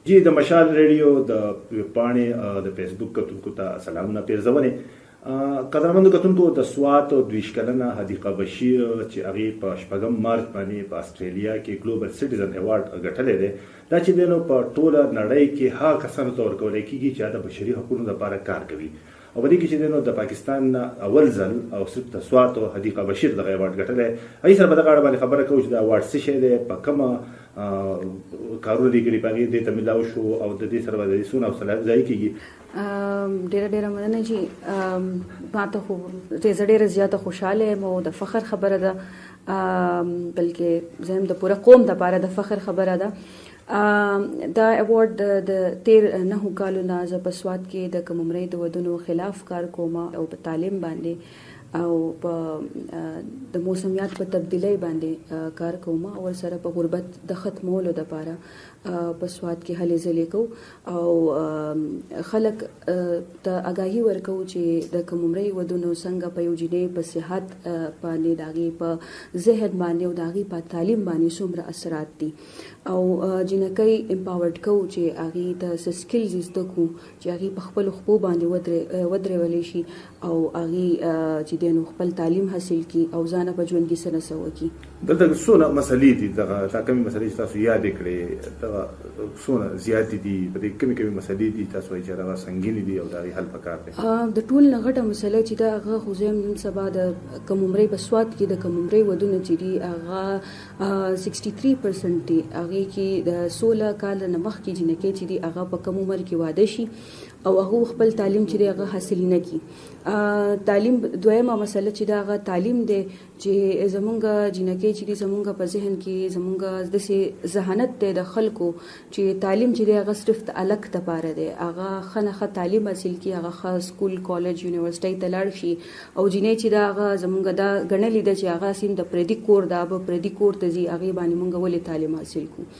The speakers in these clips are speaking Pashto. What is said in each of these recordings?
جی د مشال ریډیو د پاڼې د فیسبوک کتونکو ته سلامونه پیرزونې قدرمنو کتونکو د سوات 20 کلنه حدیقه بشیر چې هغه په 8 مارچ باندې په استرالیا کې ګلوبل سټیزن ایوارډ ګټلې ده دا چې دنو په ټوله نړۍ کې ها کسانو ته ورکول کېږي چې د بشري حقوقو لپاره کار کوي او په دې کې چې دنو د پاکستان اول ځل او صرف د سوات حدیقه بشیر د ایوارډ ګټلې هي سره په دغه اړه باندې خبره کوو چې دا ایوارډ څه شی دی په کومه کارونه دي کړي پغې د تملاو شو او د دې سره د سونه او صلاح ځای کیږي ډېر مننه چې ماته خو ډېر زیاته خوشاله مو د فخر خبره ده بلکې زم د پوره قوم د لپاره د فخر خبره ده دا ایوارډ د 13 کالو نه ز په سواد کې د کممرۍ د ودونو خلاف کار کوم او په تعلیم باندې او په د موسمیات په تبدیلی باندې کار کوم او سره په غربت د ختمولو لپاره په سواد کې هلې ځلې کو او خلک ته آگاهي ورکو چې د کممرۍ ودونو څنګه په یو جنې په صحت باندې داغي په ذهن باندې او داغي په تعلیم باندې څومره اثرات دي او جنکۍ امپاورډ کو چې هغه ته سکلز زده کو چې هغه په خپل خپل باندې ودرولې شي او هغه چې دینو خپل تعلیم حاصل کی او ځان په ژوند کې سره سو کی دلته څونه مسلې دي دا کومې مسلې تاسو یاد کړئ دا څونه زیات دي په دې کومې مسلې دي تاسو یې راو سنگین دي او دا حل پکار دي د ټول نغټه مسله چې دا هغه خوځم نن سبا د کممرۍ په سواد کې د کممرۍ ودونه چې دي هغه 63% دي هغه کې د 16 کال نه مخکې جنکې چې دي هغه په کم عمر کې واده شي او هغه خپل تعلیم چې هغه حاصل نه کی تعلیم دویمه مسله چې دا هغه تعلیم دی چې زمونږ جنکې چې زمونږ په ذهن کې زمونږ د ذهانت ته د خلکو چې تعلیم چې هغه صرف د الګ ته پاره دی هغه خنه تعلیم حاصل کی هغه خاص سکول کالج یونیورسيټي ته لاړ شي او جنې چې دا هغه زمونږ دا غنلې د چې هغه سین د پردي کور دا به پردي کور ته زی هغه باندې مونږ ولې تعلیم حاصل کو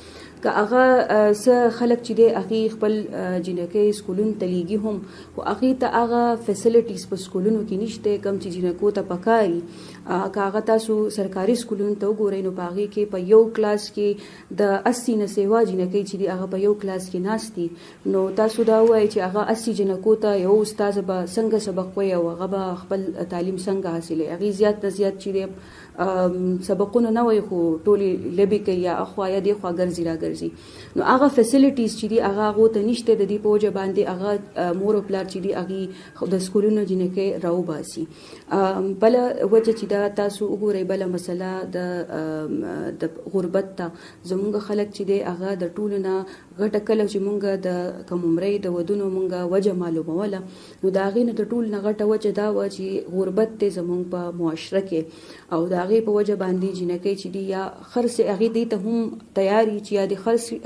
که هغه س خلک چې دی هغه خپل جنکې سکولون تلیږي هم او هغه ته هغه فیسیلیټیز په سکولونو کې نشته کم چې جنکو ته پکاري که هغه تاسو سرکاري سکولونو ته وګورئ نو پاغي کې په یو کلاس کې د 80 نه سیوا جنکې چې دی هغه په یو کلاس کې ناشتي نو تاسو دا وایي چې هغه 80 جنکو ته یو استاد به څنګه سبق وایي او هغه به خپل تعلیم څنګه حاصلې هغه زیات زیات چې دی سبقونه نه وي خو ټولي لبي کوي یا اخوا یا دی خوا ګرځي را ګرځي نو هغه فیسیلیټیز چې دی هغه غو ته نشته د دې په وجه باندې هغه مور او پلار چې دی هغه د سکولونو جنکې راو باسي بل وجه چې دا تاسو وګورئ بل مسله د غربت ته زموږ خلک چې دی هغه د ټولو نه غټه کله چې مونږ د کممرۍ د ودونو مونږ وجه معلوموله نو دا غینه د ټول نه غټه وجه دا و چې غربت ته زموږ په معاشره کې او دا غي په وجه باندې جنکې چې دی یا خرڅ هغه دی ته هم تیاری چې یا د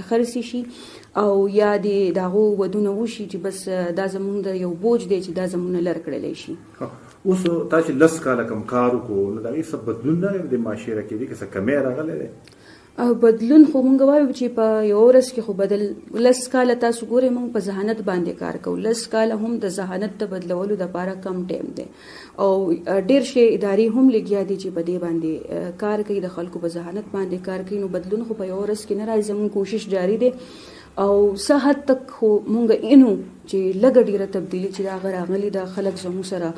خرڅ شي او یا د داغو ودونه وشي چې بس دا زموږ د یو بوج دی چې دا زموږ لر کړلې شي اوس تاسو لس کاله کم کار کو نو دا هیڅ بدلون نه د معاشره کې دي که څه کمه راغله بدلون خو مونږ وایو چې په یو ورځ کې خو بدل لس کاله تاسو ګورئ مونږ په ذهانت باندې کار کوو لس کاله هم د ذهانت ته بدلولو لپاره کم ټیم دی او ډیر شي ادارې هم لګیا دي چې په دې باندې کار کوي د خلکو په ذهانت باندې کار کوي نو بدلون خو په یو ورځ کې نه راځي زموږ کوشش جاری دی او صحت تک خو مونږ انو چې لګ ډیره تبدیلی چې دا غراغلی د خلک زموږ سره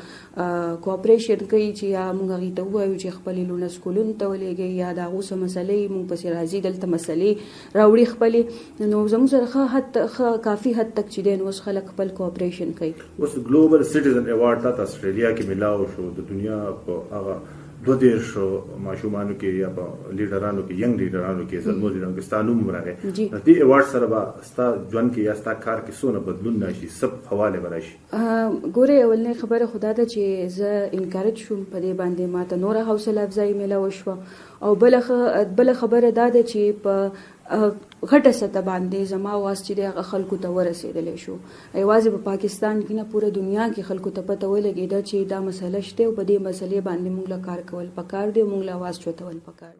کوآپریشن کوي چې یا مونږ غي ته وایو چې خپل لونه سکولون ته ولېږي یا دا اوسه مسلې مونږ پسې راځي دلته مسلې راوړي خپل نو زموږ سره حد کافي حد تک چې دین اوس خلک خپل کوآپریشن کوي اوس ګلوبل سټیزن ایوارډ ته استرالیا کې ملاو شو د دنیا په هغه 2 ماشومانو کې یا په لیډرانو کې ینګ لیډرانو کې زلمو لیډرانو کې ستانو مرغه دې ایوارډ سره به ستا ژوند کې یا ستا کار کې سونه بدلون نشي سب حواله ورشي ګوره اولنې خبره خدا ته چې زه انکارج شوم په دې باندې ماته نور حوصله افزای ملاو شو او بل خبره دا ده چې په غټه سطح باندې زما واس چې د خلکو ته ورسېدلې شو ایوازې په پاکستان کې نه پوره دنیا کې خلکو ته پته ولګېده چې دا مسله شته او په دې مسلې باندې موږ له کار کول پکار دی موږ له واس چوتول پکار